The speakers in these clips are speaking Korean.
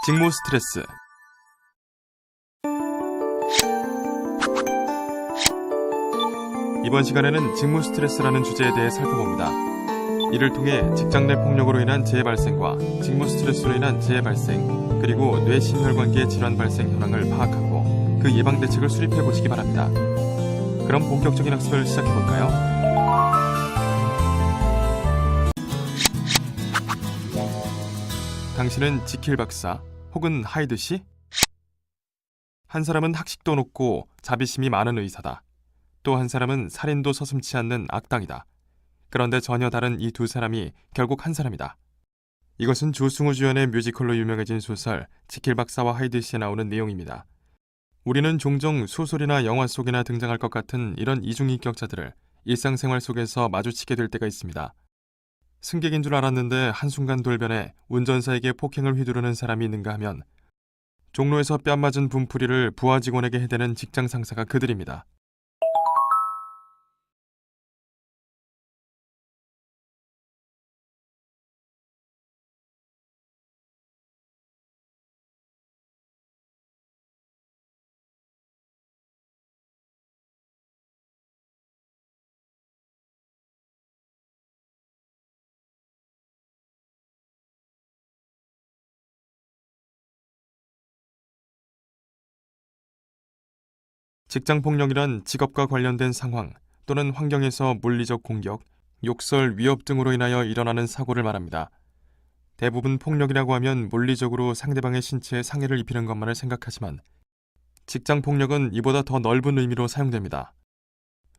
직무 스트레스. 이번 시간에는 직무 스트레스라는 주제에 대해 살펴봅니다. 이를 통해 직장 내 폭력으로 인한 재해 발생과 직무 스트레스로 인한 재해 발생, 그리고 뇌심혈관계 질환 발생 현황을 파악하고 그 예방 대책을 수립해 보시기 바랍니다. 그럼 본격적인 학습을 시작해 볼까요? 당신은 지킬 박사 혹은 하이드 씨? 한 사람은 학식도 높고 자비심이 많은 의사다. 또 한 사람은 살인도 서슴지 않는 악당이다. 그런데 전혀 다른 이 두 사람이 결국 한 사람이다. 이것은 조승우 주연의 뮤지컬로 유명해진 소설 지킬 박사와 하이드 씨에 나오는 내용입니다. 우리는 종종 소설이나 영화 속에나 등장할 것 같은 이런 이중인격자들을 일상생활 속에서 마주치게 될 때가 있습니다. 승객인 줄 알았는데 한순간 돌변해 운전사에게 폭행을 휘두르는 사람이 있는가 하면 종로에서 뺨 맞은 분풀이를 부하 직원에게 해대는 직장 상사가 그들입니다. 직장폭력이란 직업과 관련된 상황 또는 환경에서 물리적 공격, 욕설, 위협 등으로 인하여 일어나는 사고를 말합니다. 대부분 폭력이라고 하면 물리적으로 상대방의 신체에 상해를 입히는 것만을 생각하지만 직장폭력은 이보다 더 넓은 의미로 사용됩니다.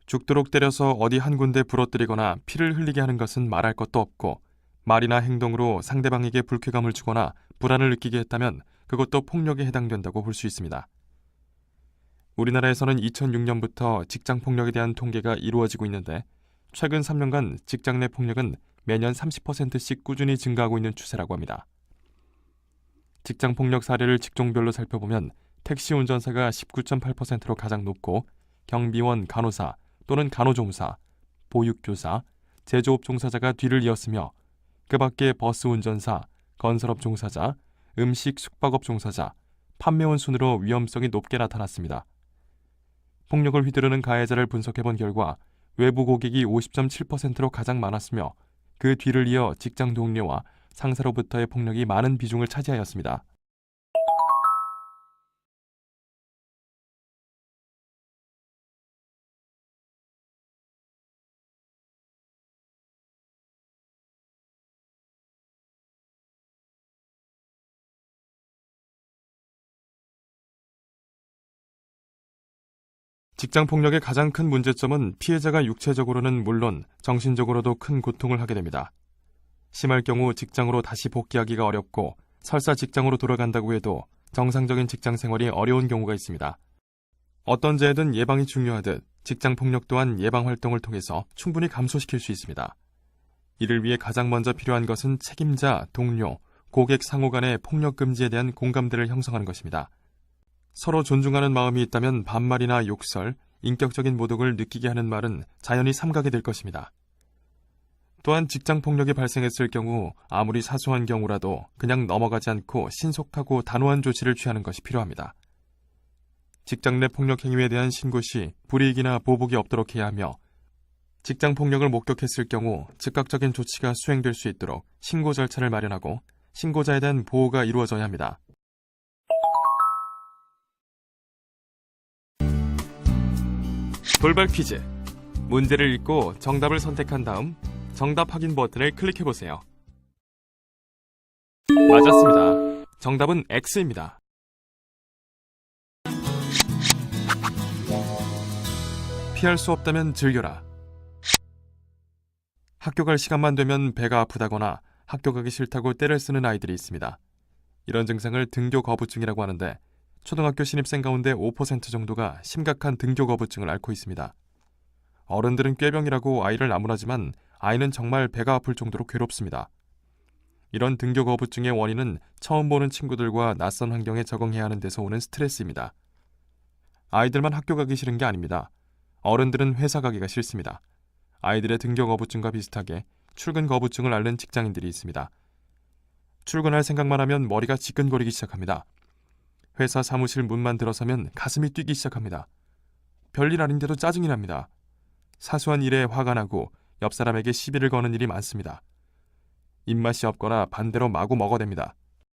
죽도록 때려서 어디 한 군데 부러뜨리거나 피를 흘리게 하는 것은 말할 것도 없고 말이나 행동으로 상대방에게 불쾌감을 주거나 불안을 느끼게 했다면 그것도 폭력에 해당된다고 볼 수 있습니다. 우리나라에서는 2006년부터 직장폭력에 대한 통계가 이루어지고 있는데 최근 3년간 직장 내 폭력은 매년 30%씩 꾸준히 증가하고 있는 추세라고 합니다. 직장폭력 사례를 직종별로 살펴보면 택시 운전사가 19.8%로 가장 높고 경비원, 간호사 또는 간호조무사, 보육교사, 제조업 종사자가 뒤를 이었으며 그 밖에 버스 운전사, 건설업 종사자, 음식 숙박업 종사자, 판매원 순으로 위험성이 높게 나타났습니다. 폭력을 휘두르는 가해자를 분석해본 결과 외부 고객이 50.7%로 가장 많았으며 그 뒤를 이어 직장 동료와 상사로부터의 폭력이 많은 비중을 차지하였습니다. 직장폭력의 가장 큰 문제점은 피해자가 육체적으로는 물론 정신적으로도 큰 고통을 하게 됩니다. 심할 경우 직장으로 다시 복귀하기가 어렵고 설사 직장으로 돌아간다고 해도 정상적인 직장 생활이 어려운 경우가 있습니다. 어떤 재해든 예방이 중요하듯 직장폭력 또한 예방활동을 통해서 충분히 감소시킬 수 있습니다. 이를 위해 가장 먼저 필요한 것은 책임자, 동료, 고객 상호 간의 폭력 금지에 대한 공감대를 형성하는 것입니다. 서로 존중하는 마음이 있다면 반말이나 욕설, 인격적인 모독을 느끼게 하는 말은 자연히 삼가게 될 것입니다. 또한 직장폭력이 발생했을 경우 아무리 사소한 경우라도 그냥 넘어가지 않고 신속하고 단호한 조치를 취하는 것이 필요합니다. 직장 내 폭력 행위에 대한 신고 시 불이익이나 보복이 없도록 해야 하며 직장폭력을 목격했을 경우 즉각적인 조치가 수행될 수 있도록 신고 절차를 마련하고 신고자에 대한 보호가 이루어져야 합니다. 돌발 퀴즈. 문제를 읽고 정답을 선택한 다음 정답 확인 버튼을 클릭해보세요. 맞았습니다. 정답은 X입니다. 피할 수 없다면 즐겨라. 학교 갈 시간만 되면 배가 아프다거나 학교 가기 싫다고 떼를 쓰는 아이들이 있습니다. 이런 증상을 등교 거부증이라고 하는데 초등학교 신입생 가운데 5% 정도가 심각한 등교 거부증을 앓고 있습니다. 어른들은 꾀병이라고 아이를 나무라지만 아이는 정말 배가 아플 정도로 괴롭습니다. 이런 등교 거부증의 원인은 처음 보는 친구들과 낯선 환경에 적응해야 하는 데서 오는 스트레스입니다. 아이들만 학교 가기 싫은 게 아닙니다. 어른들은 회사 가기가 싫습니다. 아이들의 등교 거부증과 비슷하게 출근 거부증을 앓는 직장인들이 있습니다. 출근할 생각만 하면 머리가 지끈거리기 시작합니다. 회사 사무실 문만 들어서면 가슴이 뛰기 시작합니다. 별일 아닌데도 짜증이 납니다. 사소한 일에 화가 나고 옆 사람에게 시비를 거는 일이 많습니다. 입맛이 없거나 반대로 마구 먹어댑니다.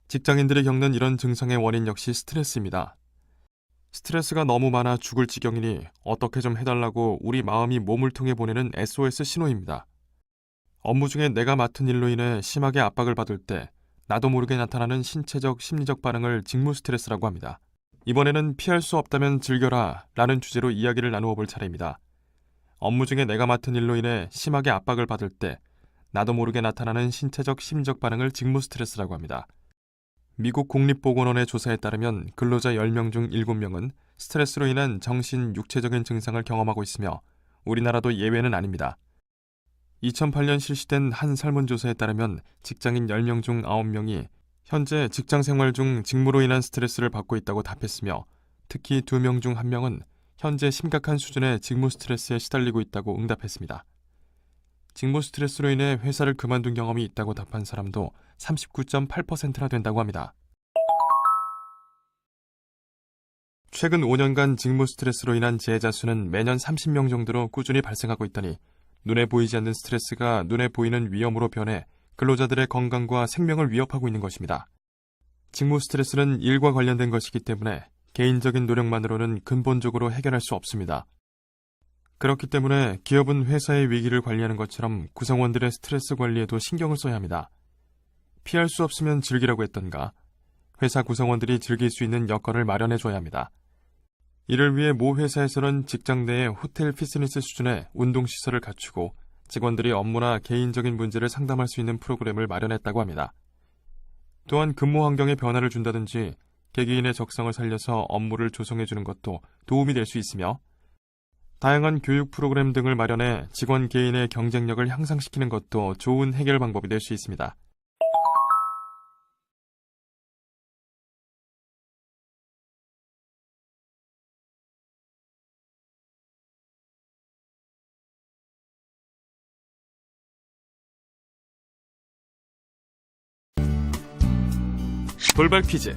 직장인들이 겪는 이런 증상의 원인 역시 스트레스입니다. 스트레스가 너무 많아 죽을 지경이니 어떻게 좀 해달라고 우리 마음이 몸을 통해 보내는 SOS 신호입니다. 업무 중에 내가 맡은 일로 인해 심하게 압박을 받을 때 나도 모르게 나타나는 신체적, 심리적 반응을 직무 스트레스라고 합니다. 이번에는 피할 수 없다면 즐겨라 라는 주제로 이야기를 나누어 볼 차례입니다. 업무 중에 내가 맡은 일로 인해 심하게 압박을 받을 때 나도 모르게 나타나는 신체적, 심리적 반응을 직무 스트레스라고 합니다. 미국 국립보건원의 조사에 따르면 근로자 10명 중 7명은 스트레스로 인한 정신, 육체적인 증상을 경험하고 있으며 우리나라도 예외는 아닙니다. 2008년 실시된 한 설문조사에 따르면 직장인 10명 중 9명이 현재 직장생활 중 직무로 인한 스트레스를 받고 있다고 답했으며 특히 2명 중 1명은 현재 심각한 수준의 직무 스트레스에 시달리고 있다고 응답했습니다. 직무 스트레스로 인해 회사를 그만둔 경험이 있다고 답한 사람도 39.8%나 된다고 합니다. 최근 5년간 직무 스트레스로 인한 재해자 수는 매년 30명 정도로 꾸준히 발생하고 있더니 눈에 보이지 않는 스트레스가 눈에 보이는 위험으로 변해 근로자들의 건강과 생명을 위협하고 있는 것입니다. 직무 스트레스는 일과 관련된 것이기 때문에 개인적인 노력만으로는 근본적으로 해결할 수 없습니다. 그렇기 때문에 기업은 회사의 위기를 관리하는 것처럼 구성원들의 스트레스 관리에도 신경을 써야 합니다. 피할 수 없으면 즐기라고 했던가, 회사 구성원들이 즐길 수 있는 여건을 마련해줘야 합니다. 이를 위해 모 회사에서는 직장 내에 호텔 피트니스 수준의 운동시설을 갖추고 직원들이 업무나 개인적인 문제를 상담할 수 있는 프로그램을 마련했다고 합니다. 또한 근무 환경에 변화를 준다든지 개개인의 적성을 살려서 업무를 조성해주는 것도 도움이 될 수 있으며 다양한 교육 프로그램 등을 마련해 직원 개인의 경쟁력을 향상시키는 것도 좋은 해결 방법이 될 수 있습니다. 돌발 퀴즈.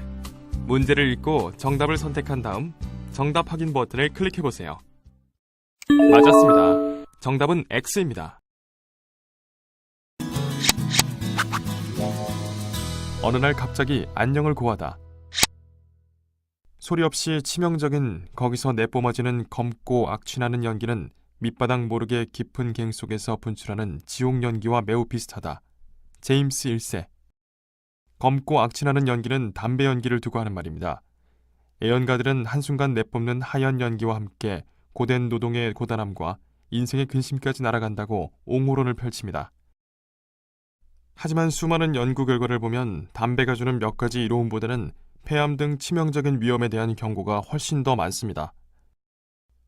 문제를 읽고 정답을 선택한 다음 정답 확인 버튼을 클릭해보세요. 맞았습니다. 정답은 X입니다. 어느 날 갑자기 안녕을 고하다. 소리 없이 치명적인 거기서 내뿜어지는 검고 악취나는 연기는 밑바닥 모르게 깊은 갱 속에서 분출하는 지옥 연기와 매우 비슷하다. 제임스 1세. 검고 악취나는 연기는 담배 연기를 두고 하는 말입니다. 애연가들은 한순간 내뿜는 하얀 연기와 함께 고된 노동의 고단함과 인생의 근심까지 날아간다고 옹호론을 펼칩니다. 하지만 수많은 연구 결과를 보면 담배가 주는 몇 가지 이로움보다는 폐암 등 치명적인 위험에 대한 경고가 훨씬 더 많습니다.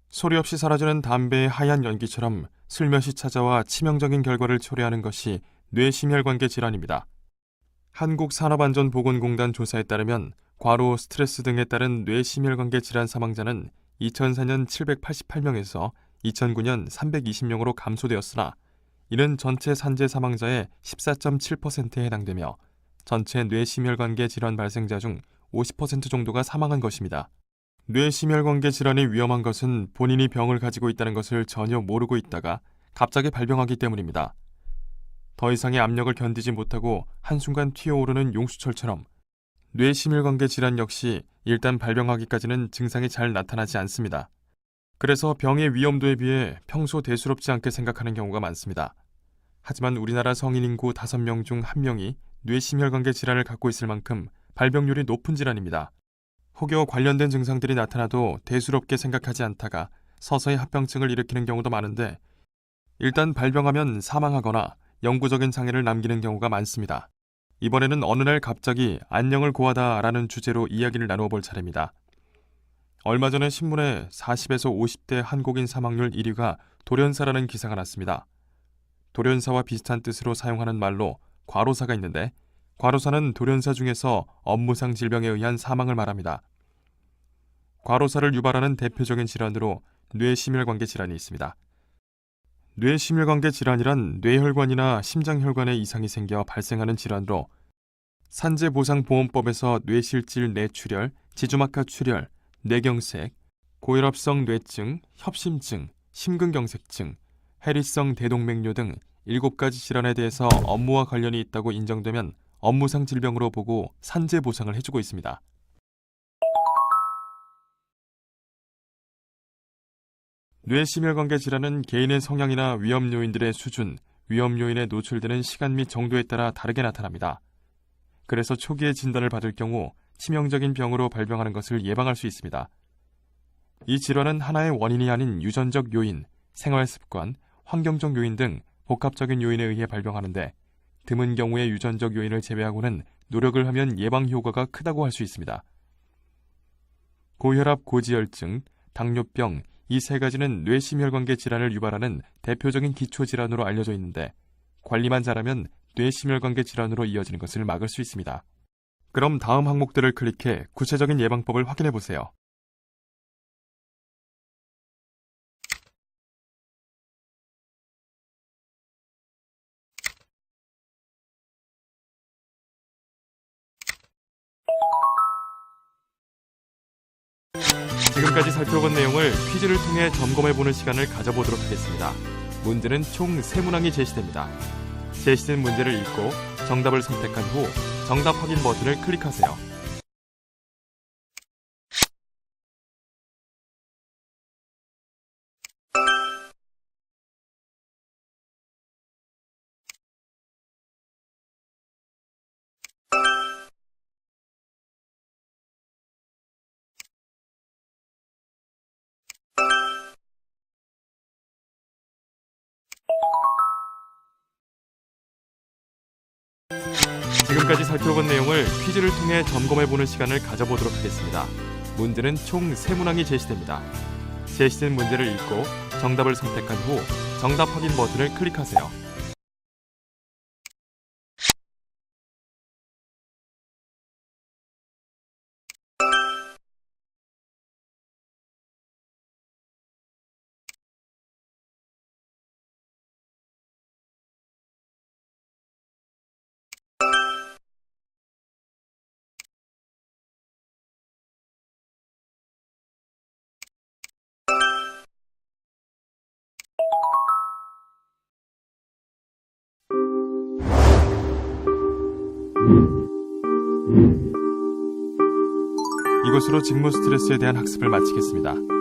소리 없이 사라지는 담배의 하얀 연기처럼 슬며시 찾아와 치명적인 결과를 초래하는 것이 뇌심혈관계 질환입니다. 한국산업안전보건공단 조사에 따르면 과로, 스트레스 등에 따른 뇌심혈관계 질환 사망자는 2004년 788명에서 2009년 320명으로 감소되었으나 이는 전체 산재 사망자의 14.7%에 해당되며 전체 뇌심혈관계 질환 발생자 중 50% 정도가 사망한 것입니다. 뇌심혈관계 질환이 위험한 것은 본인이 병을 가지고 있다는 것을 전혀 모르고 있다가 갑자기 발병하기 때문입니다. 더 이상의 압력을 견디지 못하고 한순간 튀어오르는 용수철처럼 뇌심혈관계 질환 역시 일단 발병하기까지는 증상이 잘 나타나지 않습니다. 그래서 병의 위험도에 비해 평소 대수롭지 않게 생각하는 경우가 많습니다. 하지만 우리나라 성인 인구 5명 중 1명이 뇌심혈관계 질환을 갖고 있을 만큼 발병률이 높은 질환입니다. 혹여 관련된 증상들이 나타나도 대수롭게 생각하지 않다가 서서히 합병증을 일으키는 경우도 많은데 일단 발병하면 사망하거나 영구적인 장애를 남기는 경우가 많습니다. 이번에는 어느 날 갑자기 안녕을 고하다라는 주제로 이야기를 나누어 볼 차례입니다. 얼마 전에 신문에 40에서 50대 한국인 사망률 1위가 돌연사라는 기사가 났습니다. 돌연사와 비슷한 뜻으로 사용하는 말로 과로사가 있는데 과로사는 돌연사 중에서 업무상 질병에 의한 사망을 말합니다. 과로사를 유발하는 대표적인 질환으로 뇌심혈관계 질환이 있습니다. 뇌심혈관계 질환이란 뇌혈관이나 심장혈관에 이상이 생겨 발생하는 질환으로 산재보상보험법에서 뇌실질 뇌출혈, 지주막하 출혈, 뇌경색, 고혈압성 뇌증, 협심증, 심근경색증, 해리성 대동맥류 등 7가지 질환에 대해서 업무와 관련이 있다고 인정되면 업무상 질병으로 보고 산재보상을 해주고 있습니다. 뇌심혈관계 질환은 개인의 성향이나 위험 요인들의 수준, 위험 요인에 노출되는 시간 및 정도에 따라 다르게 나타납니다. 그래서 초기에 진단을 받을 경우 치명적인 병으로 발병하는 것을 예방할 수 있습니다. 이 질환은 하나의 원인이 아닌 유전적 요인, 생활습관, 환경적 요인 등 복합적인 요인에 의해 발병하는데 드문 경우의 유전적 요인을 제외하고는 노력을 하면 예방 효과가 크다고 할 수 있습니다. 고혈압, 고지혈증, 당뇨병, 이 3가지는 뇌심혈관계 질환을 유발하는 대표적인 기초질환으로 알려져 있는데 관리만 잘하면 뇌심혈관계 질환으로 이어지는 것을 막을 수 있습니다. 그럼 다음 항목들을 클릭해 구체적인 예방법을 확인해 보세요. 지금까지 살펴본 내용을 퀴즈를 통해 점검해보는 시간을 가져보도록 하겠습니다. 문제는 총 3문항이 제시됩니다. 제시된 문제를 읽고 정답을 선택한 후 정답 확인 버튼을 클릭하세요. 지금까지 살펴본 내용을 퀴즈를 통해 점검해보는 시간을 가져보도록 하겠습니다. 문제는 총 3문항이 제시됩니다. 제시된 문제를 읽고 정답을 선택한 후 정답 확인 버튼을 클릭하세요. 이것으로 직무 스트레스에 대한 학습을 마치겠습니다.